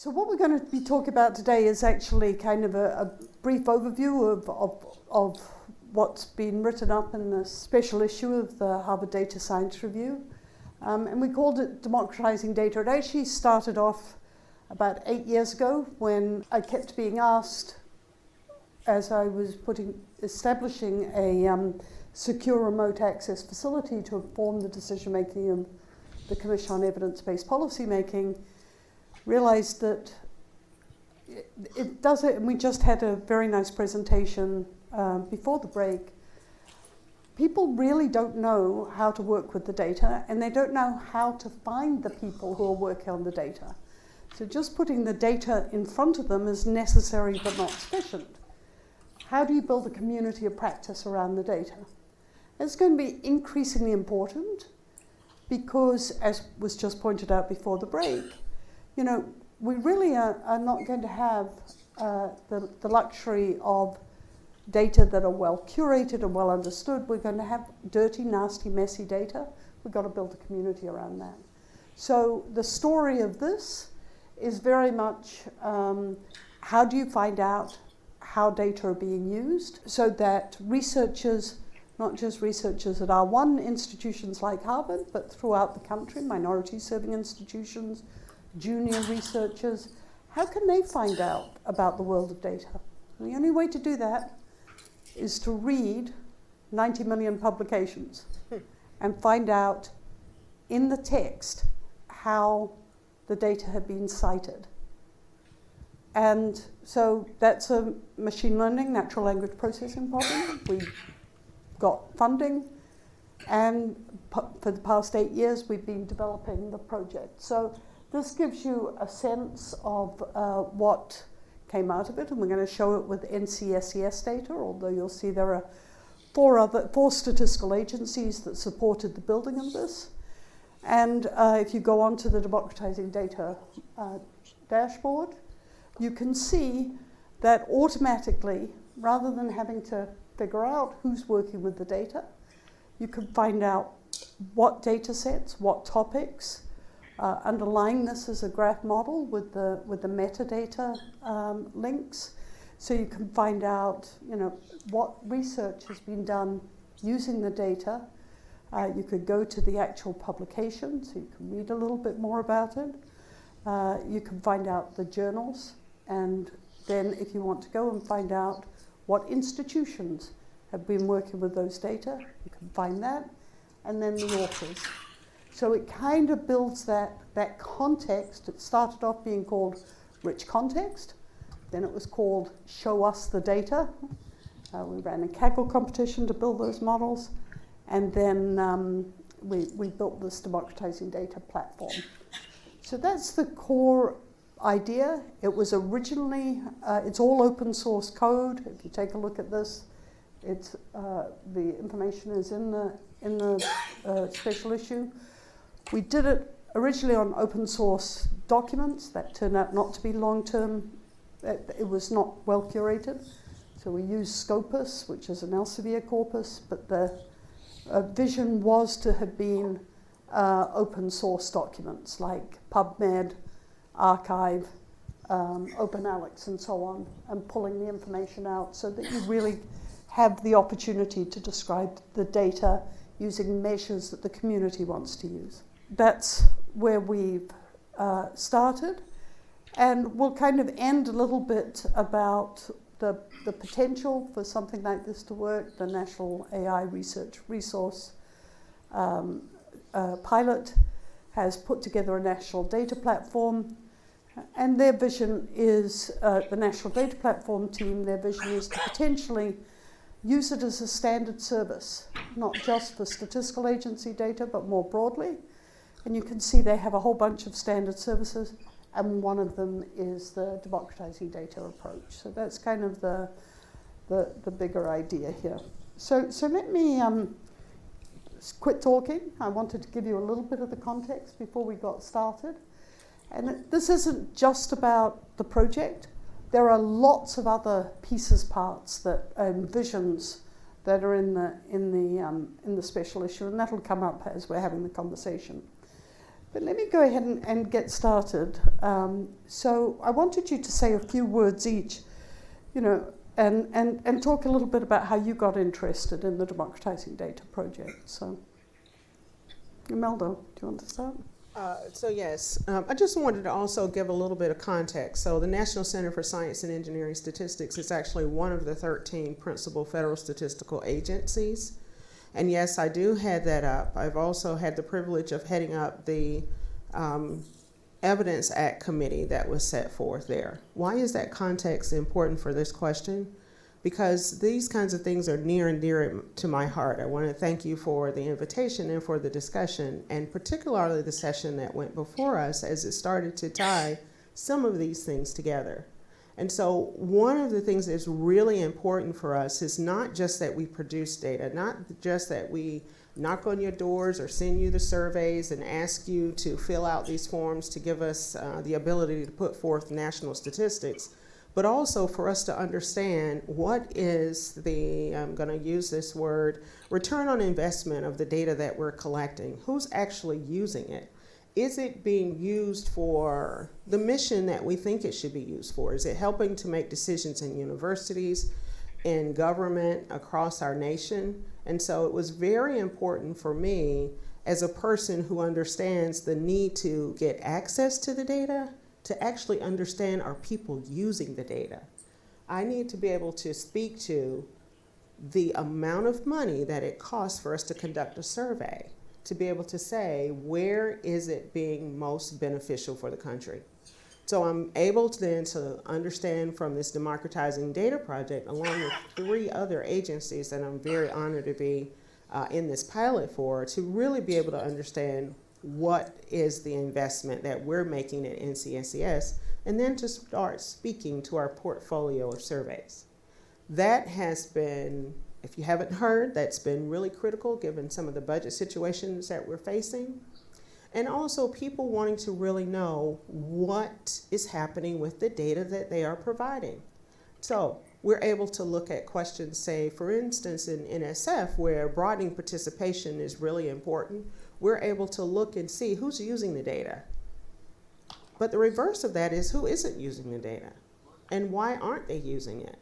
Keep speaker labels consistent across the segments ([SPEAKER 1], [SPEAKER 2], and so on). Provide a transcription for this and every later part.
[SPEAKER 1] So what we're going to be talking about today is actually kind of a brief overview of what's been written up in the special issue of the Harvard Data Science Review. And we called it Democratizing Data. It actually started off about 8 years ago when I kept being asked, as I was establishing a secure remote access facility to inform the decision making of the Commission on Evidence-Based Policy Making, realized that it does it, and we just had a very nice presentation before the break. People really don't know how to work with the data, and they don't know how to find the people who are working on the data. So just putting the data in front of them is necessary but not sufficient. How do you build a community of practice around the data? It's going to be increasingly important because, as was just pointed out before the break, you know, we really are not going to have the luxury of data that are well curated and well understood. We're going to have dirty, nasty, messy data. We've got to build a community around that. So the story of this is very much how do you find out how data are being used so that researchers, not just researchers at our one institutions like Harvard, but throughout the country, minority-serving institutions, junior researchers, how can they find out about the world of data? And the only way to do that is to read 90 million publications and find out in the text how the data have been cited. And so that's a machine learning, natural language processing problem. We got funding, and for the past 8 years we've been developing the project. So this gives you a sense of what came out of it, and we're going to show it with NCSES data, although you'll see there are four statistical agencies that supported the building of this. And if you go on to the Democratizing Data dashboard, you can see that automatically, rather than having to figure out who's working with the data, you can find out what data sets, what topics. Underlying this is a graph model with the metadata links, so you can find out, you know, what research has been done using the data. You could go to the actual publication, so you can read a little bit more about it. You can find out the journals, and then if you want to go and find out what institutions have been working with those data, you can find that, and then the authors. So it kind of builds that context. It started off being called Rich Context, then it was called Show Us the Data. We ran a Kaggle competition to build those models, and then we built this Democratizing Data platform. So that's the core idea. It was originally, it's all open source code. If you take a look at this, it's, the information is in the special issue. We did it originally on open source documents. That turned out not to be long-term. It was not well curated. So we used Scopus, which is an Elsevier corpus, but the vision was to have been open source documents like PubMed, Archive, OpenAlex, and so on, and pulling the information out so that you really have the opportunity to describe the data using measures that the community wants to use. That's where we've started, and we'll kind of end a little bit about the potential for something like this to work. The National AI Research Resource Pilot has put together a national data platform, and their vision is, the National Data Platform team, their vision is to potentially use it as a standard service, not just for statistical agency data, but more broadly. And you can see they have a whole bunch of standard services, and one of them is the Democratizing Data approach. So that's kind of the bigger idea here. So let me quit talking. I wanted to give you a little bit of the context before we got started. And this isn't just about the project. There are lots of other pieces, parts that visions that are in the special issue, and that'll come up as we're having the conversation. But let me go ahead and get started. So I wanted you to say a few words each, and talk a little bit about how you got interested in the Democratizing Data project. So, Imelda, do you want to start?
[SPEAKER 2] Yes, I just wanted to also give a little bit of context. So the National Center for Science and Engineering Statistics is actually one of the 13 principal federal statistical agencies. And yes, I do head that up. I've also had the privilege of heading up the Evidence Act Committee that was set forth there. Why is that context important for this question? Because these kinds of things are near and dear to my heart. I want to thank you for the invitation and for the discussion, and particularly the session that went before us as it started to tie some of these things together. And so one of the things that's really important for us is not just that we produce data, not just that we knock on your doors or send you the surveys and ask you to fill out these forms to give us the ability to put forth national statistics, but also for us to understand what is the, I'm going to use this word, return on investment of the data that we're collecting. Who's actually using it? Is it being used for the mission that we think it should be used for? Is it helping to make decisions in universities, in government, across our nation? And so it was very important for me as a person who understands the need to get access to the data, to actually understand, are people using the data? I need to be able to speak to the amount of money that it costs for us to conduct a survey, to be able to say, where is it being most beneficial for the country? So I'm able to then to understand from this Democratizing Data project, along with 3 other agencies that I'm very honored to be in this pilot for, to really be able to understand what is the investment that we're making at NCSES, and then to start speaking to our portfolio of surveys. That has been, if you haven't heard, that's been really critical given some of the budget situations that we're facing. And also people wanting to really know what is happening with the data that they are providing. So we're able to look at questions, say, for instance, in NSF, where broadening participation is really important. We're able to look and see who's using the data. But the reverse of that is who isn't using the data, and why aren't they using it?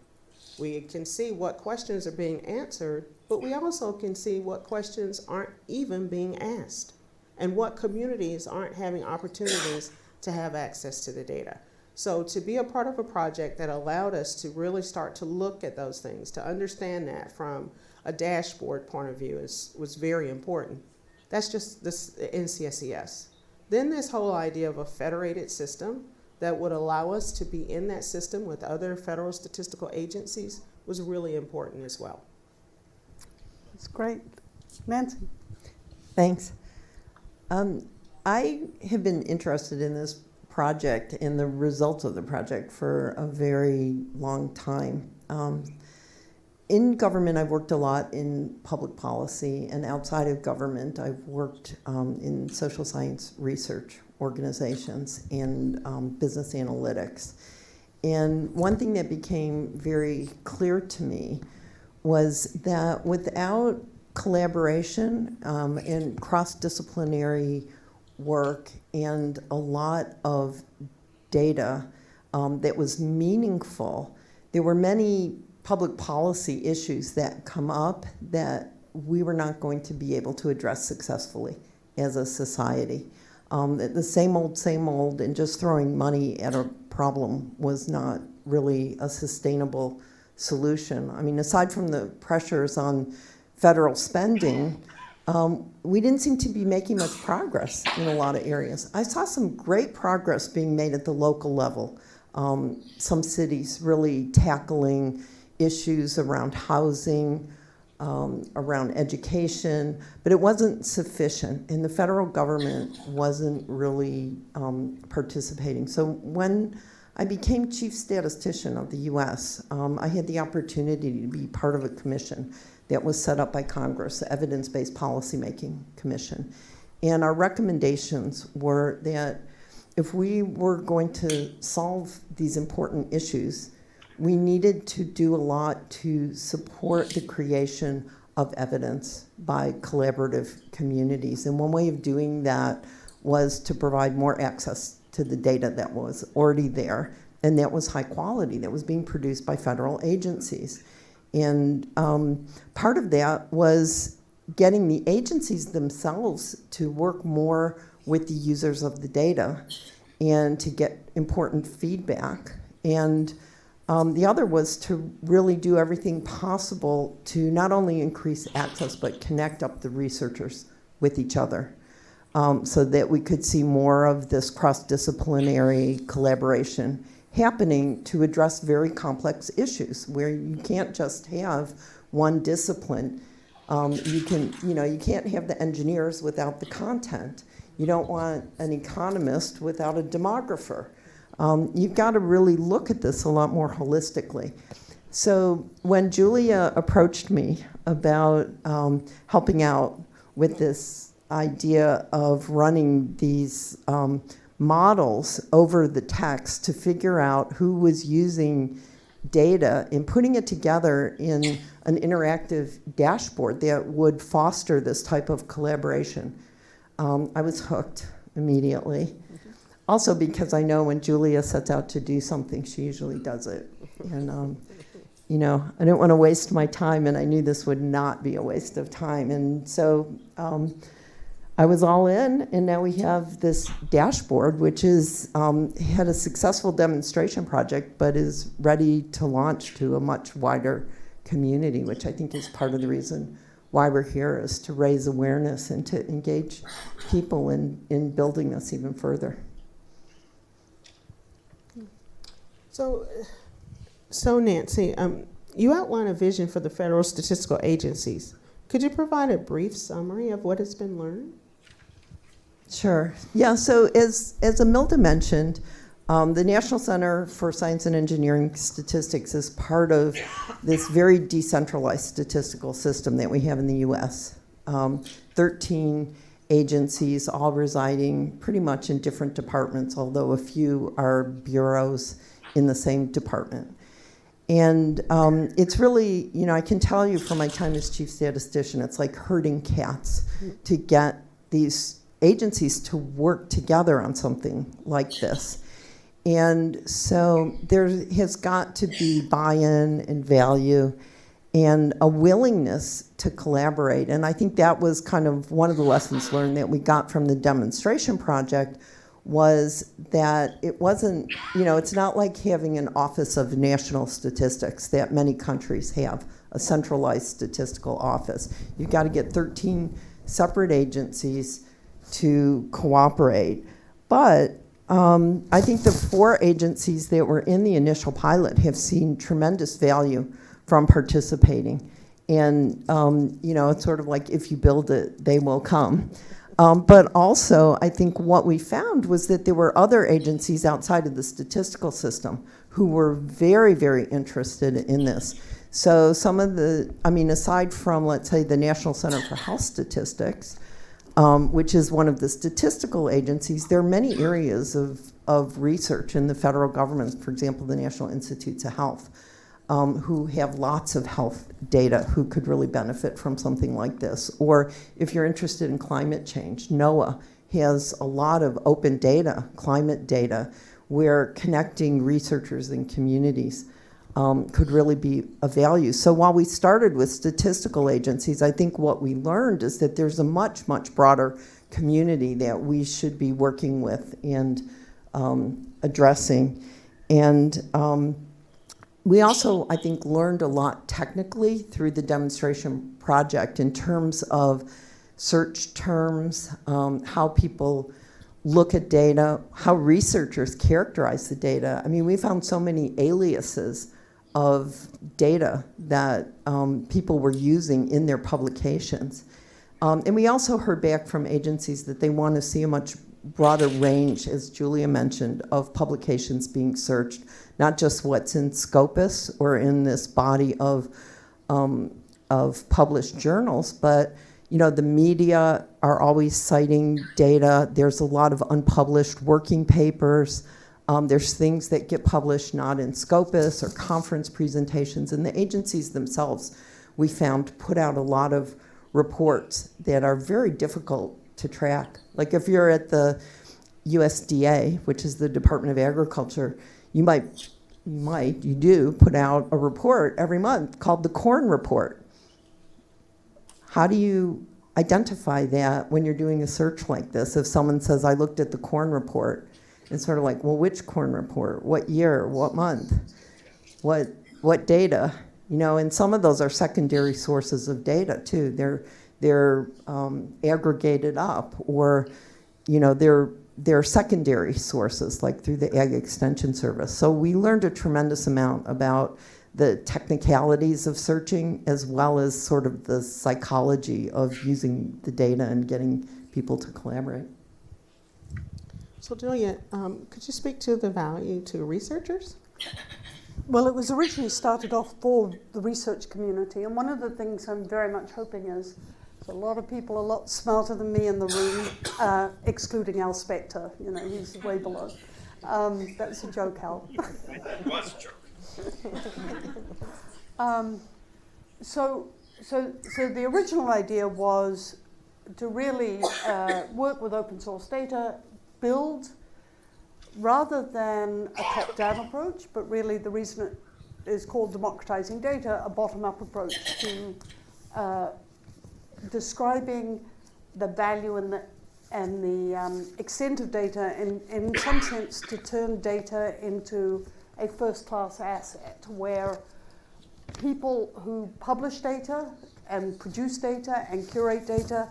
[SPEAKER 2] We can see what questions are being answered, but we also can see what questions aren't even being asked, and what communities aren't having opportunities to have access to the data. So to be a part of a project that allowed us to really start to look at those things, to understand that from a dashboard point of view was very important. That's just this NCSES. Then this whole idea of a federated system that would allow us to be in that system with other federal statistical agencies was really important as well.
[SPEAKER 1] That's great. Nancy?
[SPEAKER 3] Thanks. I have been interested in this project and the results of the project for a very long time. In government, I've worked a lot in public policy, and outside of government, I've worked in social science research organizations and business analytics. And one thing that became very clear to me was that without collaboration and cross-disciplinary work and a lot of data that was meaningful, there were many public policy issues that come up that we were not going to be able to address successfully as a society. The same old, and just throwing money at a problem was not really a sustainable solution. I mean, aside from the pressures on federal spending, we didn't seem to be making much progress in a lot of areas. I saw some great progress being made at the local level. Some cities really tackling issues around housing, around education, but it wasn't sufficient, and the federal government wasn't really participating. So when I became chief statistician of the US, I had the opportunity to be part of a commission that was set up by Congress, the Evidence-Based Policymaking Commission. And our recommendations were that if we were going to solve these important issues, we needed to do a lot to support the creation of evidence by collaborative communities. And one way of doing that was to provide more access to the data that was already there, and that was high quality, that was being produced by federal agencies. And part of that was getting the agencies themselves to work more with the users of the data and to get important feedback. And the other was to really do everything possible to not only increase access, but connect up the researchers with each other, so that we could see more of this cross-disciplinary collaboration happening to address very complex issues where you can't just have one discipline. You can't have the engineers without the content. You don't want an economist without a demographer. You've got to really look at this a lot more holistically. So when Julia approached me about helping out with this idea of running these models over the text to figure out who was using data and putting it together in an interactive dashboard that would foster this type of collaboration, I was hooked immediately. Also because I know when Julia sets out to do something, she usually does it. And I didn't want to waste my time, and I knew this would not be a waste of time. And so I was all in, and now we have this dashboard, which is had a successful demonstration project, but is ready to launch to a much wider community, which I think is part of the reason why we're here, is to raise awareness and to engage people in building this even further.
[SPEAKER 2] So Nancy, you outline a vision for the federal statistical agencies. Could you provide a brief summary of what has been learned?
[SPEAKER 3] Sure. Yeah, so as Emilda mentioned, the National Center for Science and Engineering Statistics is part of this very decentralized statistical system that we have in the U.S. 13 agencies, all residing pretty much in different departments, although a few are bureaus in the same department. And it's really, I can tell you from my time as chief statistician, it's like herding cats to get these agencies to work together on something like this. And so there has got to be buy-in and value and a willingness to collaborate. And I think that was kind of one of the lessons learned that we got from the demonstration project, was that it wasn't, it's not like having an Office of National Statistics that many countries have, a centralized statistical office. You've got to get 13 separate agencies to cooperate. But I think the 4 agencies that were in the initial pilot have seen tremendous value from participating. And, it's sort of like if you build it, they will come. But also, I think what we found was that there were other agencies outside of the statistical system who were very, very interested in this. So some of aside from, let's say, the National Center for Health Statistics, which is one of the statistical agencies, there are many areas of research in the federal government, for example, the National Institutes of Health, who have lots of health data who could really benefit from something like this. Or if you're interested in climate change, NOAA has a lot of open data, climate data, where connecting researchers and communities could really be of value. So while we started with statistical agencies, I think what we learned is that there's a much, much broader community that we should be working with and addressing. And we also, I think, learned a lot technically through the demonstration project in terms of search terms, how people look at data, how researchers characterize the data. I mean, we found so many aliases of data that people were using in their publications. And we also heard back from agencies that they want to see a much broader range, as Julia mentioned, of publications being searched, not just what's in Scopus or in this body of published journals, but the media are always citing data. There's a lot of unpublished working papers. There's things that get published not in Scopus or conference presentations, and the agencies themselves, we found, put out a lot of reports that are very difficult to track. Like if you're at the USDA, which is the Department of Agriculture, you do put out a report every month called the Corn Report. How do you identify that when you're doing a search like this? If someone says, I looked at the Corn Report, it's sort of like, well, which Corn Report? What year? What month? What data? You know, and some of those are secondary sources of data too. They're aggregated up, or, you know, they're secondary sources, like through the Ag Extension Service. So we learned a tremendous amount about the technicalities of searching, as well as sort of the psychology of using the data and getting people to collaborate.
[SPEAKER 2] So Julia, could you speak to the value to researchers?
[SPEAKER 1] Well, it was originally started off for the research community, and one of the things I'm very much hoping is a lot of people a lot smarter than me in the room, excluding Al Spector. You know, he's way below. That's a joke, Al.
[SPEAKER 4] It was a joke.
[SPEAKER 1] So the original idea was to really work with open source data, build, rather than a top-down approach, but really the reason it is called Democratizing Data, a bottom-up approach to describing the value and the extent of data, in some sense to turn data into a first-class asset, where people who publish data and produce data and curate data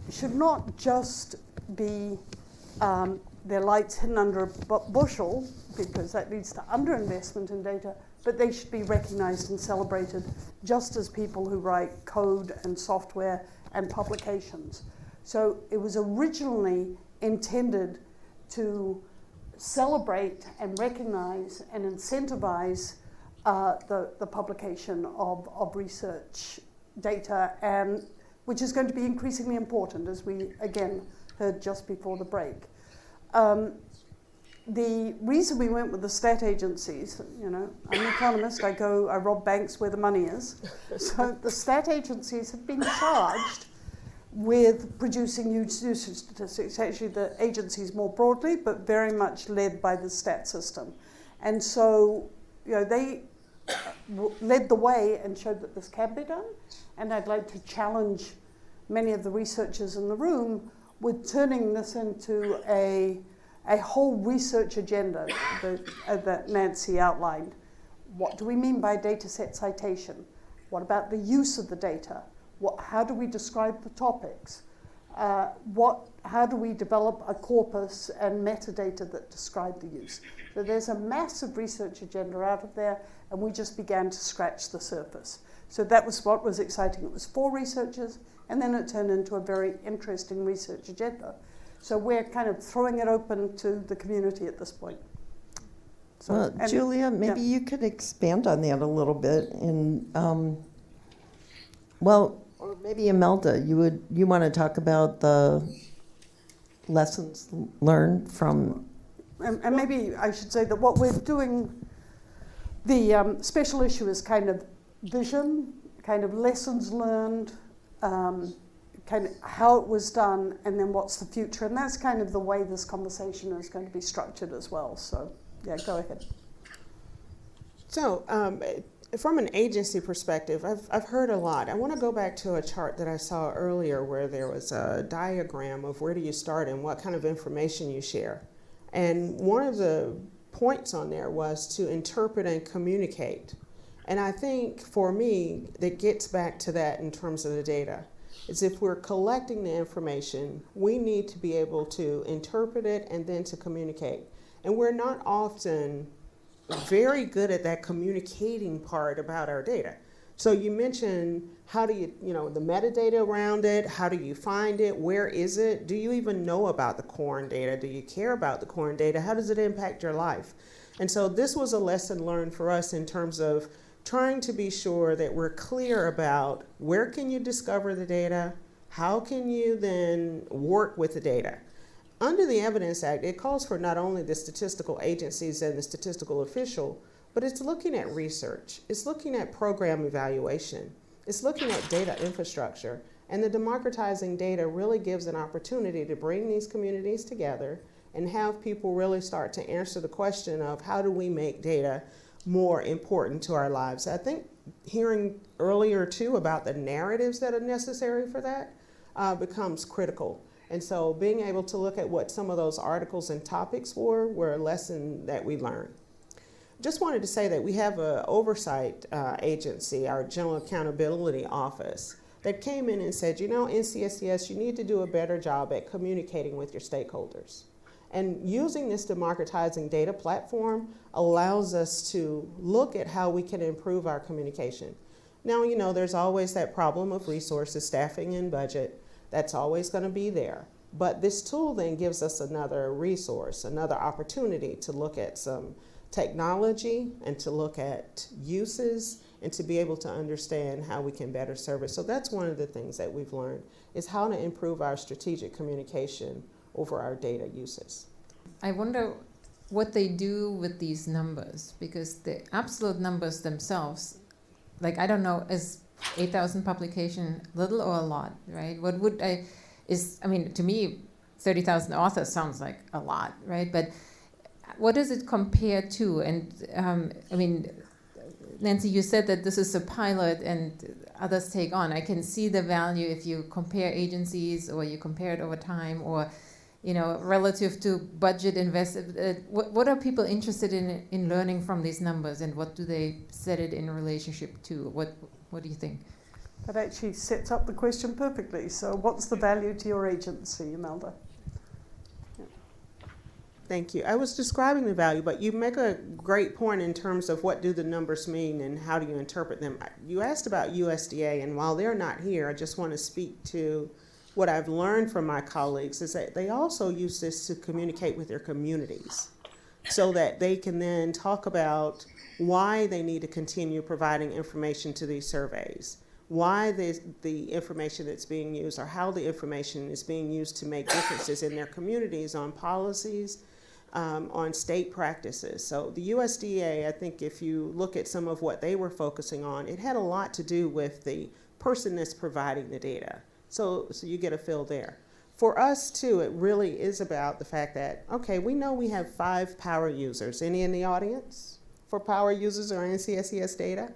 [SPEAKER 1] should not just be their lights hidden under a bushel, because that leads to underinvestment in data, but they should be recognized and celebrated just as people who write code and software and publications. So it was originally intended to celebrate and recognize and incentivize the publication of research data, and which is going to be increasingly important, as we again heard just before the break. The reason we went with the stat agencies, you know, I'm an economist, I rob banks where the money is. So the stat agencies have been charged with producing usage statistics, actually the agencies more broadly, but very much led by the stat system. And so, you know, they led the way and showed that this can be done. And I'd like to challenge many of the researchers in the room with turning this into a whole research agenda that Nancy outlined. What do we mean by data set citation? What about the use of the data? How do we describe the topics? How do we develop a corpus and metadata that describe the use? So there's a massive research agenda out of there, and we just began to scratch the surface. So that was what was exciting. It was for researchers, and then it turned into a very interesting research agenda. So we're kind of throwing it open to the community at this point. So,
[SPEAKER 3] Julia, maybe you could expand on that a little bit. Or maybe Imelda, you want to talk about the lessons learned from...
[SPEAKER 1] And maybe I should say that what we're doing, the special issue is kind of vision, kind of lessons learned, kind of how it was done, and then what's the future. And that's kind of the way this conversation is going to be structured as well. So, yeah, go ahead.
[SPEAKER 2] So, from an agency perspective, I've heard a lot. I want to go back to a chart that I saw earlier where there was a diagram of where do you start and what kind of information you share. And one of the points on there was to interpret and communicate. And I think for me, that gets back to that in terms of the data. Is if we're collecting the information, we need to be able to interpret it and then to communicate. And we're not often very good at that communicating part about our data. So you mentioned how do you, the metadata around it, how do you find it, where is it? Do you even know about the corn data? Do you care about the corn data? How does it impact your life? And so this was a lesson learned for us in terms of trying to be sure that we're clear about where can you discover the data, how can you then work with the data. Under the Evidence Act, it calls for not only the statistical agencies and the statistical official, but it's looking at research, it's looking at program evaluation, it's looking at data infrastructure, And the democratizing data really gives an opportunity to bring these communities together and have people really start to answer the question of how do we make data more important to our lives. I think hearing earlier too about the narratives that are necessary for that becomes critical. And so being able to look at what some of those articles and topics were a lesson that we learned. Just wanted to say that we have an oversight agency, our General Accountability Office, that came in and said, you know, NCSCS, you need to do a better job at communicating with your stakeholders. And using this democratizing data platform allows us to look at how we can improve our communication. Now, you know, there's always that problem of resources, staffing, and budget. That's always going to be there. But this tool then gives us another resource, another opportunity to look at some technology and to look at uses and to be able to understand how we can better serve it. So that's one of the things that we've learned, is how to improve our strategic communication over our data uses.
[SPEAKER 4] I wonder what they do with these numbers, because the absolute numbers themselves, like, I don't know, is 8,000 publication little or a lot, right? What would I mean, to me, 30,000 authors sounds like a lot, right? But what does it compare to? And I mean, Nancy, you said that this is a pilot and others take on. I can see the value if you compare agencies or you compare it over time, or, you know, relative to budget invested. What are people interested in learning from these numbers, and what do they set it in relationship to? What do you think?
[SPEAKER 1] That actually sets up the question perfectly. So what's the value to your agency, Imelda?
[SPEAKER 2] Thank you. I was describing the value, but you make a great point in terms of what do the numbers mean and how do you interpret them. You asked about USDA, and while they're not here, I just want to speak to what I've learned from my colleagues is that they also use this to communicate with their communities so that they can then talk about why they need to continue providing information to these surveys, why the information that's being used, or how the information is being used to make differences in their communities on policies, on state practices. So the USDA, I think if you look at some of what they were focusing on, it had a lot to do with the person that's providing the data. So you get a feel there. For us too, it really is about the fact that, okay, we know we have 5 power users. Any in the audience for power users or NCSCS data?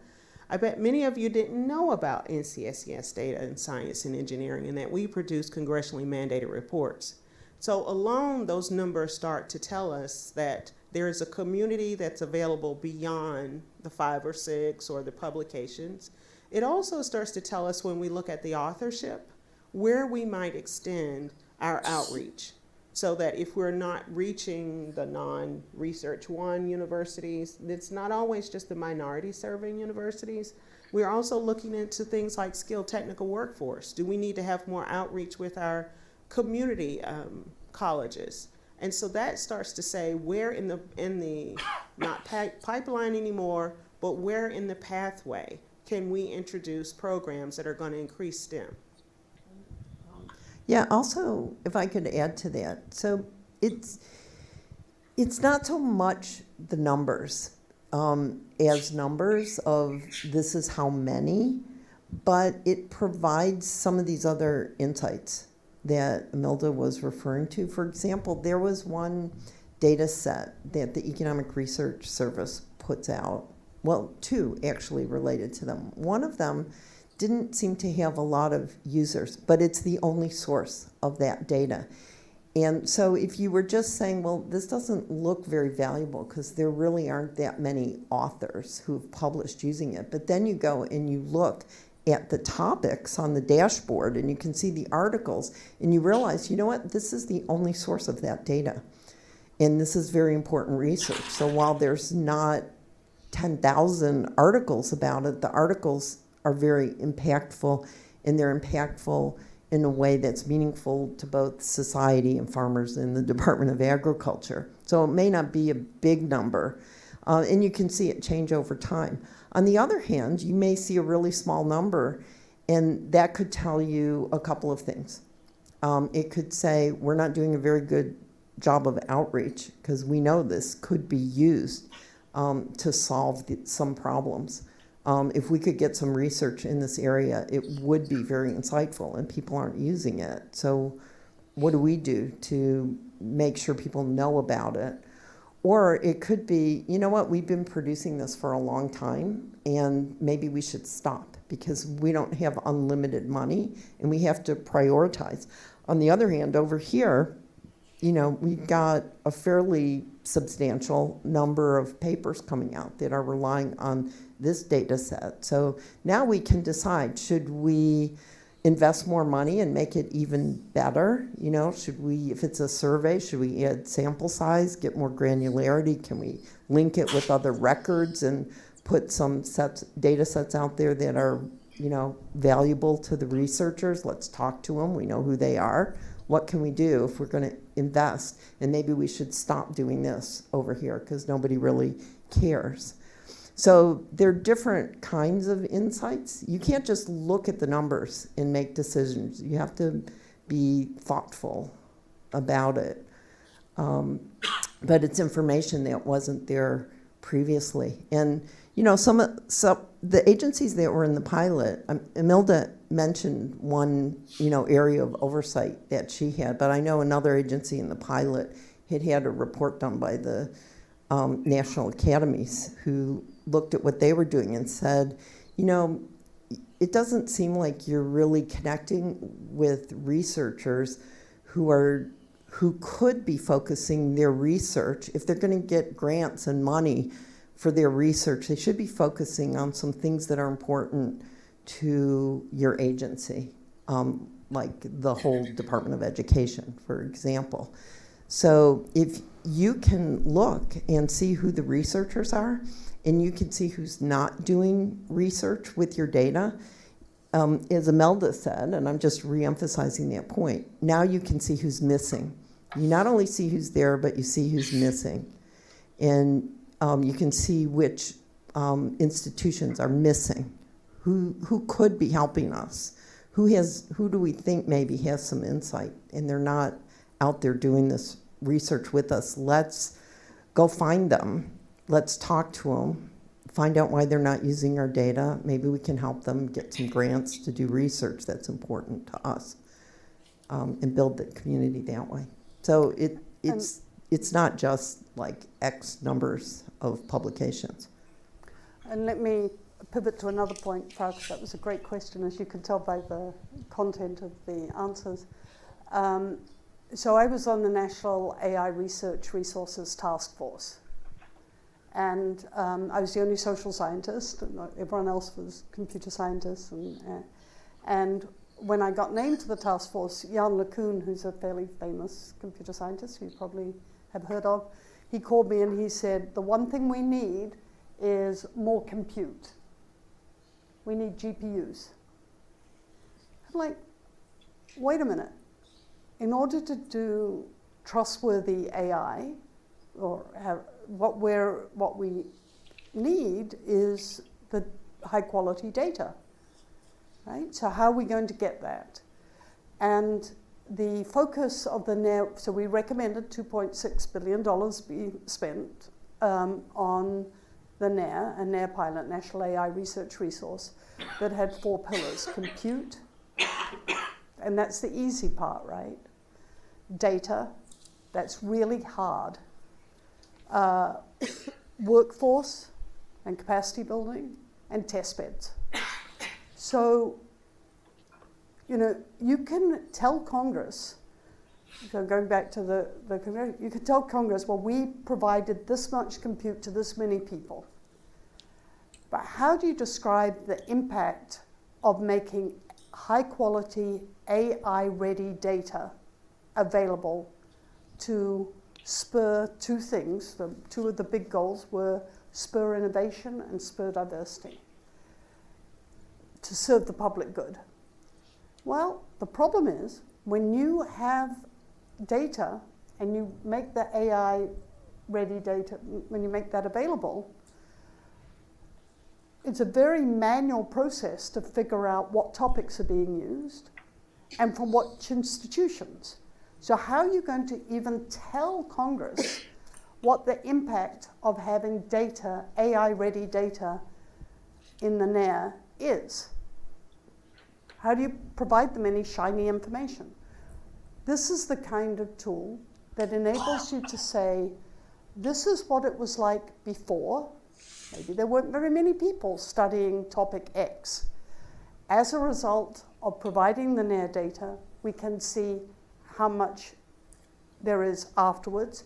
[SPEAKER 2] I bet many of you didn't know about NCSCS data in science and engineering, and that we produce congressionally mandated reports. So alone, those numbers start to tell us that there is a community that's available beyond the 5 or 6 or the publications. It also starts to tell us, when we look at the authorship, where we might extend our outreach, so that if we're not reaching the non-Research 1 universities, it's not always just the minority serving universities. We're also looking into things like skilled technical workforce. Do we need to have more outreach with our community colleges? And so that starts to say where in the not pipeline anymore, but where in the pathway can we introduce programs that are going to increase STEM?
[SPEAKER 3] Yeah, also, if I could add to that, so it's not so much the numbers as numbers of this is how many, but it provides some of these other insights that Imelda was referring to. For example, there was one data set that the Economic Research Service puts out, well, 2 actually related to them. One of them didn't seem to have a lot of users, but it's the only source of that data. And so if you were just saying, well, this doesn't look very valuable because there really aren't that many authors who've published using it, but then you go and you look at the topics on the dashboard and you can see the articles and you realize, you know what, this is the only source of that data. And this is very important research. So while there's not 10,000 articles about it, the articles are very impactful, and they're impactful in a way that's meaningful to both society and farmers in the Department of Agriculture. So it may not be a big number, and you can see it change over time. On the other hand, you may see a really small number, and that could tell you a couple of things. It could say, we're not doing a very good job of outreach because we know this could be used to solve some problems. If we could get some research in this area, it would be very insightful, and people aren't using it. So what do we do to make sure people know about it? Or it could be, you know what, we've been producing this for a long time, and maybe we should stop because we don't have unlimited money and we have to prioritize. On the other hand, over here, you know, we've got a fairly substantial number of papers coming out that are relying on this data set. So now we can decide, should we invest more money and make it even better? You know, should we, if it's a survey, should we add sample size, get more granularity? Can we link it with other records and put some data sets out there that are, you know, valuable to the researchers? Let's talk to them. We know who they are. What can we do if we're going to invest? And maybe we should stop doing this over here because nobody really cares. So there are different kinds of insights. You can't just look at the numbers and make decisions. You have to be thoughtful about it. But it's information that wasn't there previously. And you know, some the agencies that were in the pilot, Imelda mentioned one, you know, area of oversight that she had, but I know another agency in the pilot had a report done by the national academies who looked at what they were doing and said, you know, it doesn't seem like you're really connecting with researchers who could be focusing their research. If they're going to get grants and money for their research, they should be focusing on some things that are important to your agency, like the whole Department of Education, for example. So if you can look and see who the researchers are, and you can see who's not doing research with your data, as Imelda said, and I'm just re-emphasizing that point, now you can see who's missing. You not only see who's there, but you see who's missing. And you can see which institutions are missing, who could be helping us, who do we think maybe has some insight, and they're not out there doing this research with us. Let's go find them. Let's talk to them, find out why they're not using our data. Maybe we can help them get some grants to do research that's important to us, and build the community that way. So it's not just like X numbers of publications.
[SPEAKER 1] And let me pivot to another point, Farkas. That was a great question, as you can tell by the content of the answers. So I was on the National AI Research Resources Task Force. And I was the only social scientist. Everyone else was computer scientists. And when I got named to the task force, Jan LeCun, who's a fairly famous computer scientist who you probably have heard of, he called me and he said, the one thing we need is more compute. We need GPUs. I'm like, wait a minute. In order to do trustworthy AI, or what we need is the high quality data, right? So how are we going to get that? And the focus of the NAIR, so we recommended $2.6 billion be spent on the NAIR, a NAIR pilot, National AI Research Resource, that had 4 pillars: compute, and that's the easy part, right? Data, that's really hard. Workforce and capacity building, and test beds. So, you know, you can tell Congress, so going back to the you can tell Congress, well, we provided this much compute to this many people. But how do you describe the impact of making high quality AI-ready data available to spur 2 things? The 2 of the big goals were spur innovation and spur diversity to serve the public good. Well, the problem is when you have data and you make the AI-ready data, when you make that available, it's a very manual process to figure out what topics are being used and from what institutions. So how are you going to even tell Congress what the impact of having data, AI-ready data, in the NAIR is? How do you provide them any shiny information? This is the kind of tool that enables you to say, this is what it was like before. Maybe there weren't very many people studying topic X. As a result of providing the NAIR data, we can see how much there is afterwards,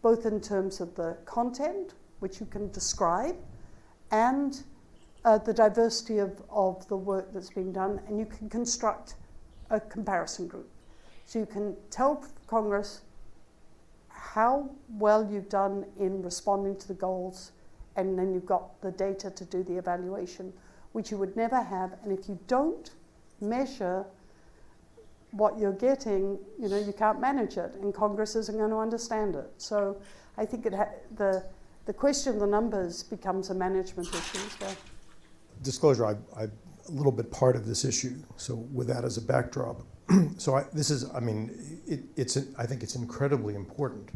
[SPEAKER 1] both in terms of the content, which you can describe, and the diversity of the work that's being done, and you can construct a comparison group. So you can tell Congress how well you've done in responding to the goals, and then you've got the data to do the evaluation, which you would never have. And if you don't measure what you're getting, you can't manage it, and Congress isn't going to understand it. So I think the question of the numbers becomes a management issue as well.
[SPEAKER 5] Disclosure, I'm a little bit part of this issue, so with that as a backdrop. So I think it's incredibly important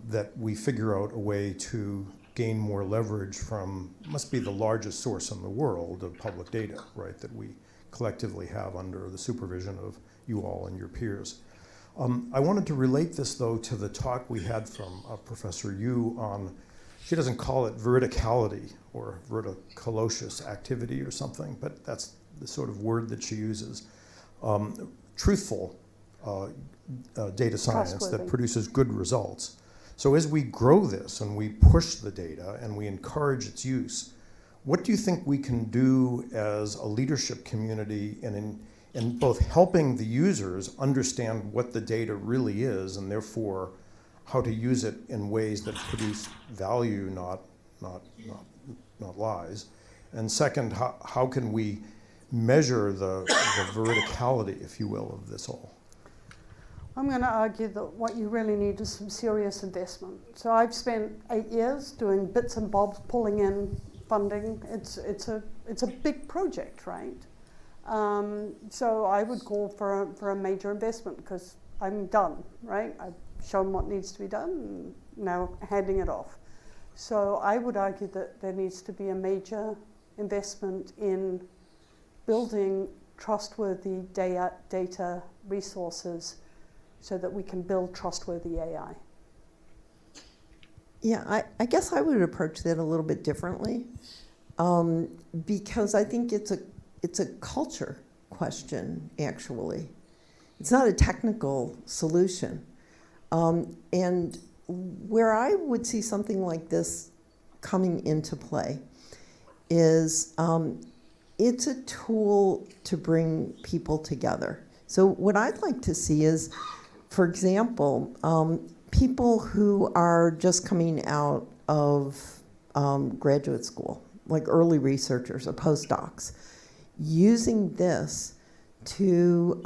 [SPEAKER 5] that we figure out a way to gain more leverage from, must be the largest source in the world of public data, right, that we collectively have under the supervision of you all and your peers. I wanted to relate this, though, to the talk we had from Professor Yu on, she doesn't call it verticality or verticalocious activity or something, but that's the sort of word that she uses. Truthful data science that produces good results. So as we grow this and we push the data and we encourage its use, what do you think we can do as a leadership community in both helping the users understand what the data really is, and therefore how to use it in ways that produce value, not lies? And second, how can we measure the verticality, if you will, of this all?
[SPEAKER 1] I'm going to argue that what you really need is some serious investment. So I've spent 8 years doing bits and bobs, pulling in funding. It's a big project, right? So I would call for a major investment, because I'm done, right? I've shown what needs to be done, and now handing it off. So I would argue that there needs to be a major investment in building trustworthy data resources so that we can build trustworthy AI.
[SPEAKER 3] Yeah, I guess I would approach that a little bit differently, because I think it's a culture question, actually. It's not a technical solution. And where I would see something like this coming into play is it's a tool to bring people together. So what I'd like to see is, for example, people who are just coming out of graduate school, like early researchers or postdocs, using this to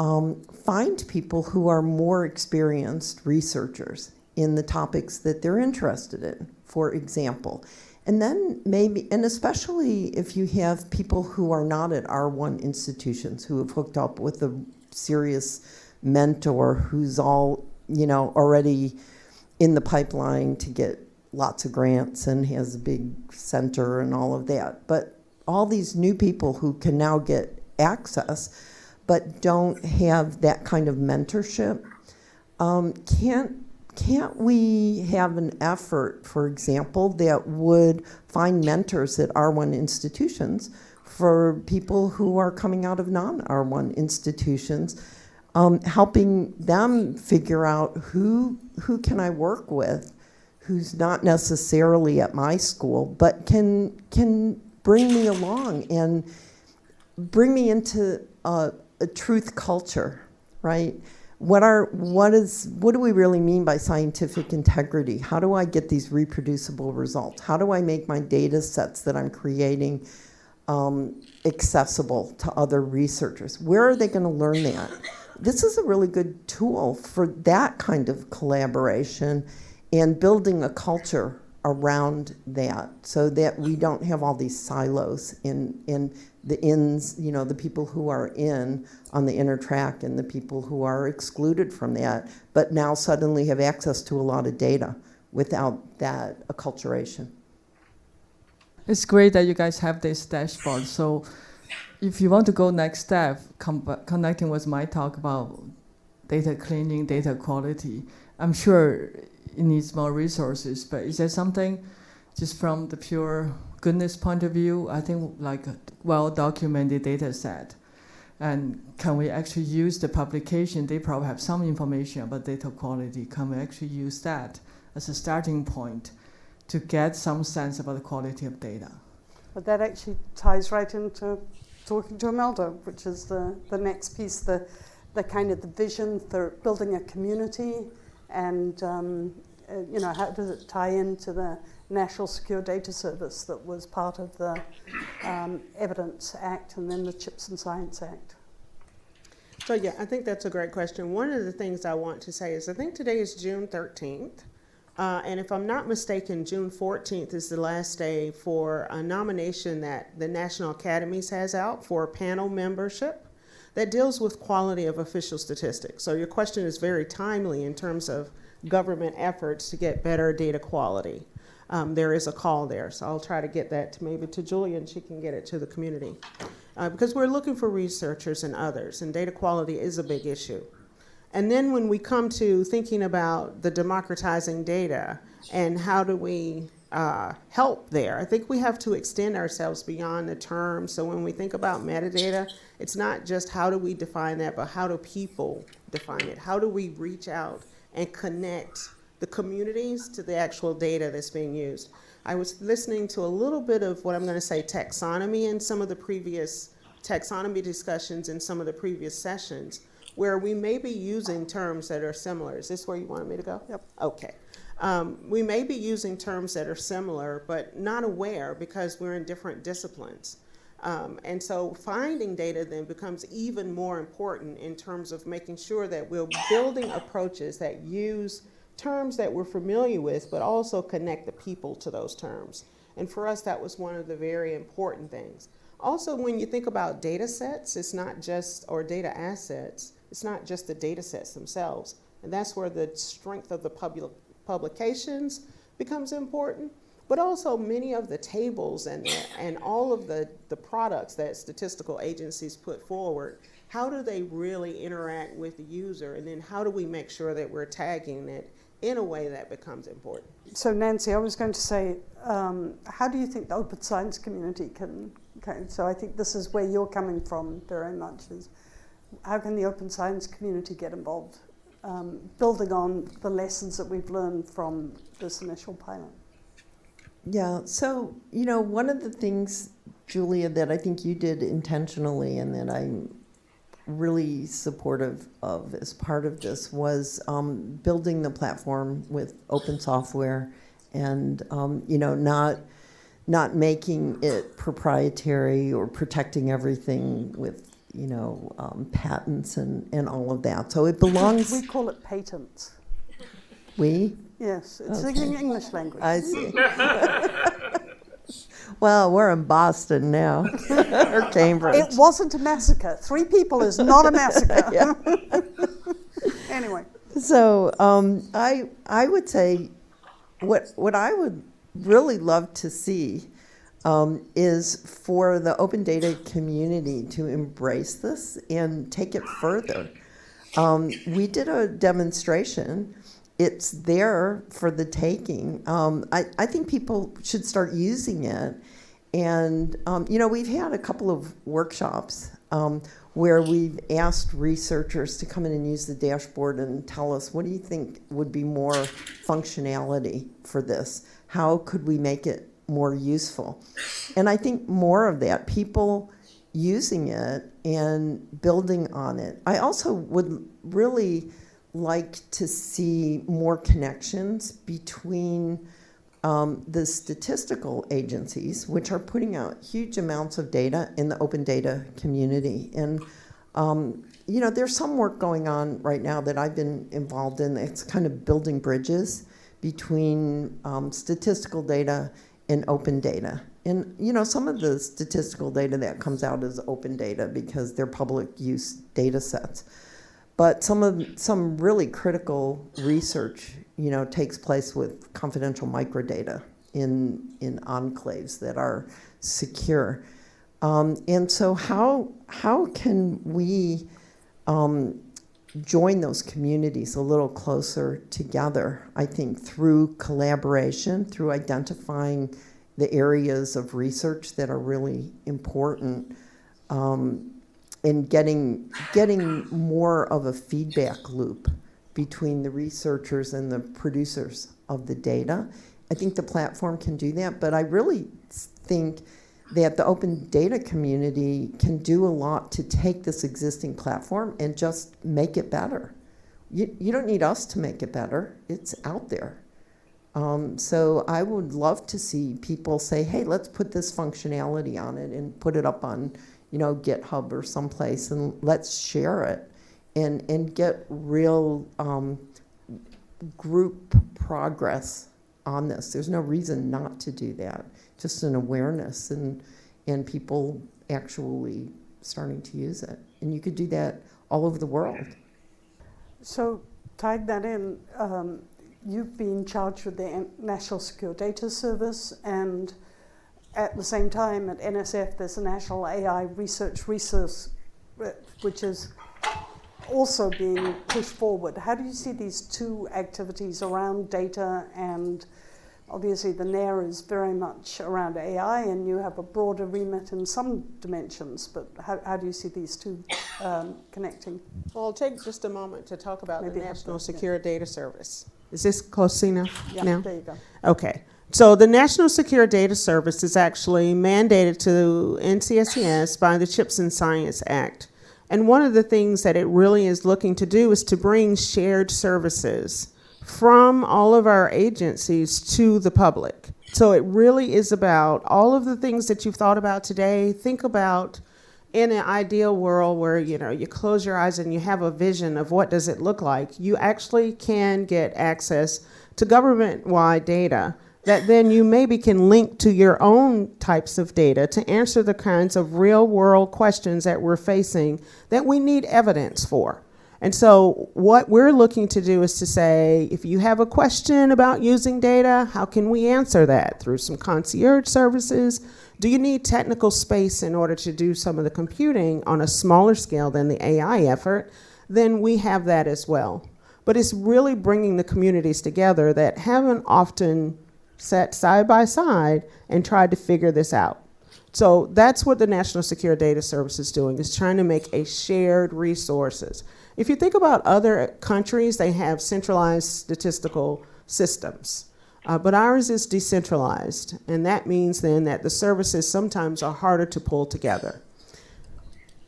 [SPEAKER 3] find people who are more experienced researchers in the topics that they're interested in, for example. And then maybe, and especially if you have people who are not at R1 institutions, who have hooked up with a serious mentor who's already in the pipeline to get lots of grants and has a big center and all of that. But all these new people who can now get access but don't have that kind of mentorship, can't we have an effort, for example, that would find mentors at R1 institutions for people who are coming out of non-R1 institutions, helping them figure out who can I work with who's not necessarily at my school, but can bring me along and bring me into a truth culture, right? What do we really mean by scientific integrity? How do I get these reproducible results? How do I make my data sets that I'm creating accessible to other researchers? Where are they going to learn that? This is a really good tool for that kind of collaboration and building a culture around that, so that we don't have all these silos in the ins, the people who are in on the inner track and the people who are excluded from that, but now suddenly have access to a lot of data without that acculturation.
[SPEAKER 6] It's great that you guys have this dashboard. So if you want to go next step, connecting with my talk about data cleaning, data quality, I'm sure it needs more resources, but is there something just from the pure goodness point of view, I think like a well-documented data set, and can we actually use the publication? They probably have some information about data quality. Can we actually use that as a starting point to get some sense about the quality of data?
[SPEAKER 1] But that actually ties right into talking to Imelda, which is the next piece, the kind of the vision for building a community, and how does it tie into the National Secure Data Service that was part of the Evidence Act and then the Chips and Science Act?
[SPEAKER 2] So yeah, I think that's a great question. One of the things I want to say is I think today is June 13th. And if I'm not mistaken, June 14th is the last day for a nomination that the National Academies has out for panel membership that deals with quality of official statistics. So your question is very timely in terms of government efforts to get better data quality. There is a call there, so I'll try to get that maybe to Julia and she can get it to the community. Because we're looking for researchers and others, and data quality is a big issue. And then when we come to thinking about the democratizing data and how do we help there, I think we have to extend ourselves beyond the term. So when we think about metadata, it's not just how do we define that, but how do people define it? How do we reach out and connect the communities to the actual data that's being used? I was listening to a little bit of what I'm going to say taxonomy in some of the previous taxonomy discussions in some of the previous sessions, where we may be using terms that are similar. Is this where you wanted me to go?
[SPEAKER 1] Yep.
[SPEAKER 2] Okay. We may be using terms that are similar, but not aware because we're in different disciplines. And so finding data then becomes even more important in terms of making sure that we're building approaches that use terms that we're familiar with, but also connect the people to those terms. And for us, that was one of the very important things. Also, when you think about data sets, it's not just, or data assets, it's not just the data sets themselves. And that's where the strength of the publications becomes important, but also many of the tables and all of the products that statistical agencies put forward. How do they really interact with the user? And then how do we make sure that we're tagging it in a way that becomes important?
[SPEAKER 1] So Nancy, I was going to say, how do you think the open science community can, so I think this is where you're coming from very much, is how can the open science community get involved, building on the lessons that we've learned from this initial pilot?
[SPEAKER 3] Yeah, so, one of the things, Julia, that I think you did intentionally and that I'm really supportive of as part of this was building the platform with open software and, not making it proprietary or protecting everything with, patents and all of that. So it belongs...
[SPEAKER 1] We call it patents.
[SPEAKER 3] We?
[SPEAKER 1] Yes, it's
[SPEAKER 3] Okay.
[SPEAKER 1] in English language.
[SPEAKER 3] I see. Well, we're in Boston now, or Cambridge.
[SPEAKER 1] It wasn't a massacre. 3 people is not a massacre.
[SPEAKER 3] Yeah.
[SPEAKER 1] Anyway.
[SPEAKER 3] So I would say what I would really love to see is for the open data community to embrace this and take it further. We did a demonstration. It's there for the taking. I think people should start using it. And, we've had a couple of workshops where we've asked researchers to come in and use the dashboard and tell us, what do you think would be more functionality for this? How could we make it more useful? And I think more of that, people using it and building on it. I also would really like to see more connections between the statistical agencies, which are putting out huge amounts of data in the open data community. And, there's some work going on right now that I've been involved in. It's kind of building bridges between statistical data and open data. And, some of the statistical data that comes out is open data because they're public use data sets. But some really critical research, takes place with confidential microdata. in enclaves that are secure. And so how can we join those communities a little closer together? I think through collaboration, through identifying the areas of research that are really important, and getting more of a feedback loop between the researchers and the producers of the data. I think the platform can do that, but I really think that the open data community can do a lot to take this existing platform and just make it better. You don't need us to make it better. It's out there. So I would love to see people say, hey, let's put this functionality on it and put it up on, GitHub or someplace, and let's share it and get real group progress on this. There's no reason not to do that. Just an awareness and people actually starting to use it. And you could do that all over the world.
[SPEAKER 1] So tying that in, you've been charged with the National Secure Data Service, and at the same time at NSF there's a National AI Research Resource, which is also being pushed forward. How do you see these two activities around data? And obviously the NAIR is very much around AI, and you have a broader remit in some dimensions, but how do you see these two connecting?
[SPEAKER 2] Well, I'll take just a moment to talk about
[SPEAKER 1] Maybe
[SPEAKER 2] the National
[SPEAKER 1] yeah.
[SPEAKER 2] Secure Data Service. Is this close enough
[SPEAKER 1] Yeah,
[SPEAKER 2] now?
[SPEAKER 1] there you go.
[SPEAKER 2] Okay. So the National Secure Data Service is actually mandated to NCSES by the Chips and Science Act. And one of the things that it really is looking to do is to bring shared services from all of our agencies to the public. So it really is about all of the things that you've thought about today. Think about in an ideal world where, you close your eyes and you have a vision of what does it look like. You actually can get access to government-wide data that then you maybe can link to your own types of data to answer the kinds of real-world questions that we're facing that we need evidence for. And so what we're looking to do is to say, if you have a question about using data, how can we answer that? Through some concierge services? Do you need technical space in order to do some of the computing on a smaller scale than the AI effort? Then we have that as well. But it's really bringing the communities together that haven't often sat side by side and tried to figure this out. So that's what the National Secure Data Service is doing, is trying to make a shared resources. If you think about other countries, they have centralized statistical systems, but ours is decentralized, and that means then that the services sometimes are harder to pull together.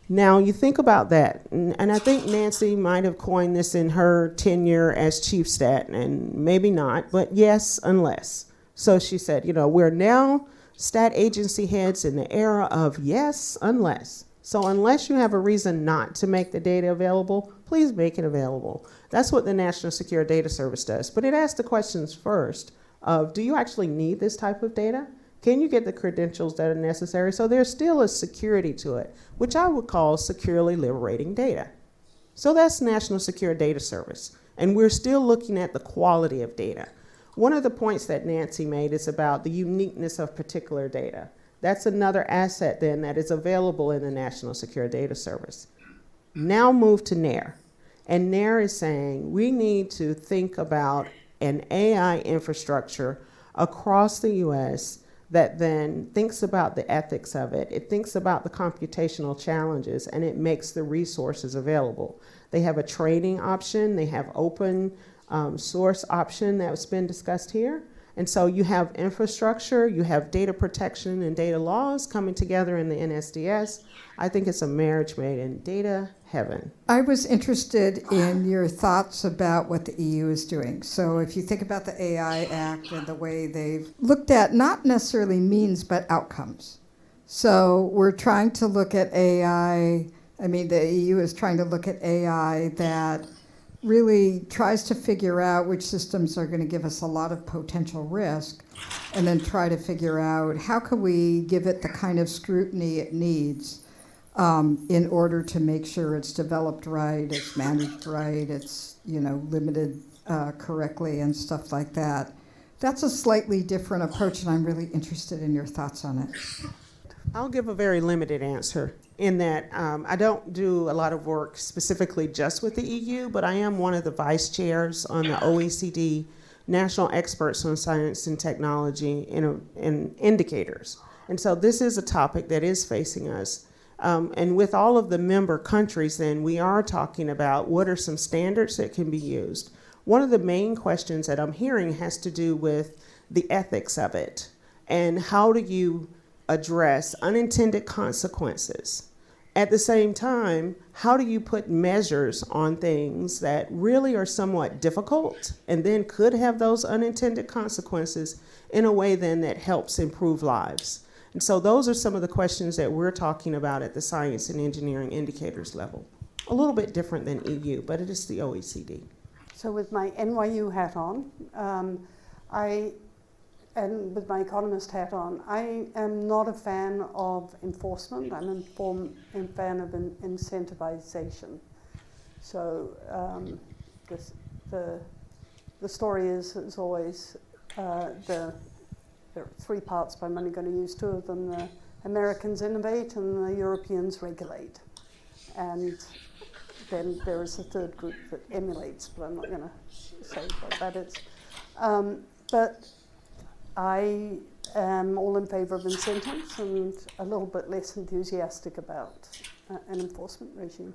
[SPEAKER 2] Now, you think about that, and I think Nancy might have coined this in her tenure as chief stat, and maybe not, but yes, unless. So she said, we're now stat agency heads in the era of yes, unless. So unless you have a reason not to make the data available, please make it available. That's what the National Secure Data Service does. But it asks the questions first of, do you actually need this type of data? Can you get the credentials that are necessary? So there's still a security to it, which I would call securely liberating data. So that's National Secure Data Service. And we're still looking at the quality of data. One of the points that Nancy made is about the uniqueness of particular data. That's another asset then that is available in the National Secure Data Service. Now move to NAIR. And NAIR is saying we need to think about an AI infrastructure across the US that then thinks about the ethics of it. It thinks about the computational challenges, and it makes the resources available. They have a training option. They have open source option that's been discussed here. And so you have infrastructure, you have data protection and data laws coming together in the NSDS. I think it's a marriage made in data heaven.
[SPEAKER 7] I was interested in your thoughts about what the EU is doing. So if you think about the AI Act and the way they've looked at not necessarily means, but outcomes. So we're trying to look at AI, the EU is trying to look at AI that really tries to figure out which systems are going to give us a lot of potential risk, and then try to figure out how can we give it the kind of scrutiny it needs in order to make sure it's developed right, it's managed right, it's limited correctly and stuff like that. That's a slightly different approach, and I'm really interested in your thoughts on it.
[SPEAKER 2] I'll give a very limited answer in that I don't do a lot of work specifically just with the EU, but I am one of the vice chairs on the OECD National Experts on Science and Technology in Indicators. And so this is a topic that is facing us. And with all of the member countries, then, we are talking about what are some standards that can be used. One of the main questions that I'm hearing has to do with the ethics of it and how do you address unintended consequences. At the same time, how do you put measures on things that really are somewhat difficult and then could have those unintended consequences in a way then that helps improve lives? And so those are some of the questions that we're talking about at the science and engineering indicators level. A little bit different than EU, but it is the OECD.
[SPEAKER 1] So with my NYU hat on, and with my economist hat on, I am not a fan of enforcement. I'm a fan of incentivization. So the story is, as always, there are three parts by money going to use. Two of them, the Americans innovate and the Europeans regulate. And then there is a third group that emulates, but I'm not going to say what that is. But I am all in favor of incentives and a little bit less enthusiastic about an enforcement regime.